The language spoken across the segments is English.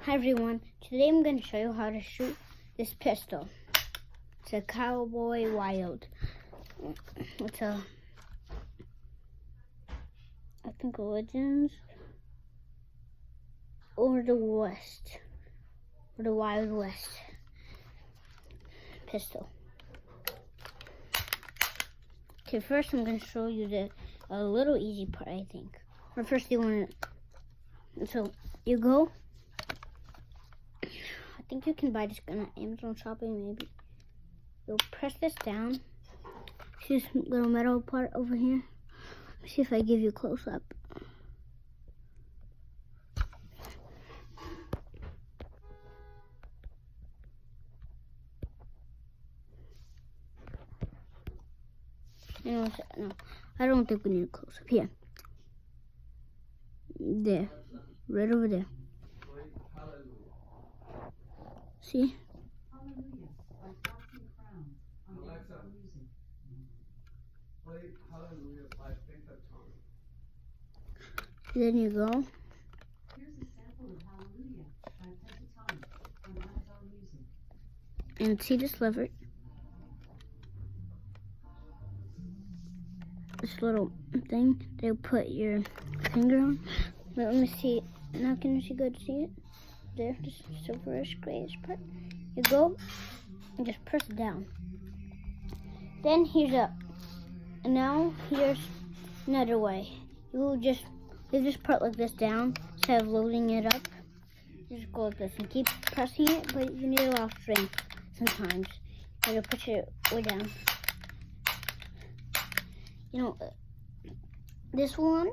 Hi everyone, today I'm going to show you how to shoot this pistol. It's a Cowboy Wild. It's a, I think, Legends or the West, or the Wild West pistol. Okay, first I'm going to show you a little easy part, I think. But first you want to, so you go, I think you can buy this gun at Amazon shopping maybe. You'll press this down. See this little metal part over here? Let's see if I give you a close up. No, I don't think we need a close up. Here. There. Right over there. See? Then you go. And see this lever? This little thing that you put your finger on. Let me see. Now can you see good? See it? There, this silverish grayish part. You go and just press it down. Then here's up. And now here's another way. You will just leave this part like this down instead of loading it up. Just go like this and keep pressing it, but you need a lot of strength sometimes. And you'll push it way down. You know, this one,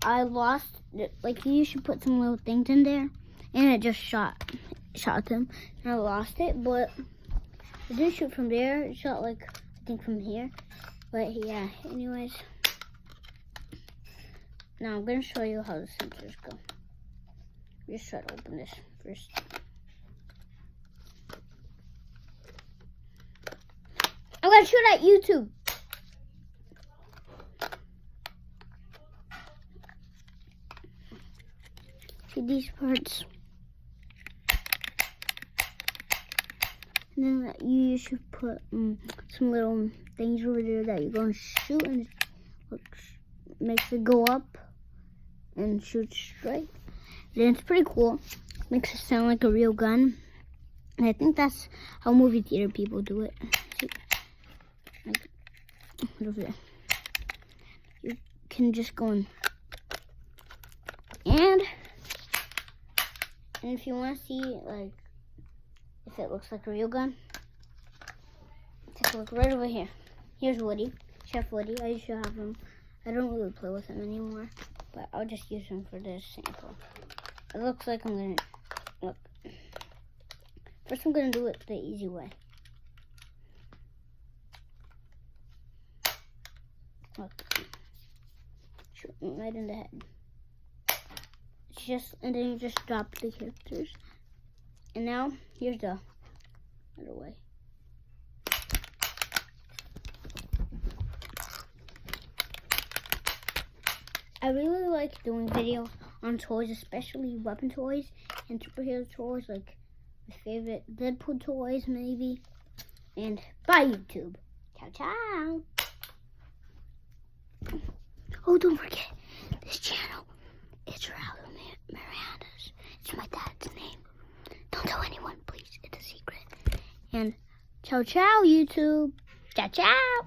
I lost, like you should put some little things in there, and it just shot them, and I lost it, but it didn't shoot from there, it shot like, I think from here, but yeah, anyways, now I'm going to show you how the sensors go. Just try to open this first. I'm going to shoot at YouTube. See these parts, and then you should put some little things over there that you're going to shoot, and it makes it go up and shoot straight. And it's pretty cool. Makes it sound like a real gun. And I think that's how movie theater people do it. See, like over there. You can just go in. And if you want to see, like, if it looks like a real gun, take a look right over here. Here's Woody, Chef Woody. I used to have him. I don't really play with him anymore, but I'll just use him for this sample. It looks like I'm going to, look. First I'm going to do it the easy way. Look. Shoot him right in the head. And then you just drop the characters. And now here's the other way. I really like doing videos on toys, especially weapon toys and superhero toys, like my favorite Deadpool toys maybe. And bye YouTube. Ciao ciao. Oh, don't forget this channel. It's Miranda's. It's my dad's name. Don't tell anyone, please. It's a secret. And ciao, ciao, YouTube. Ciao, ciao.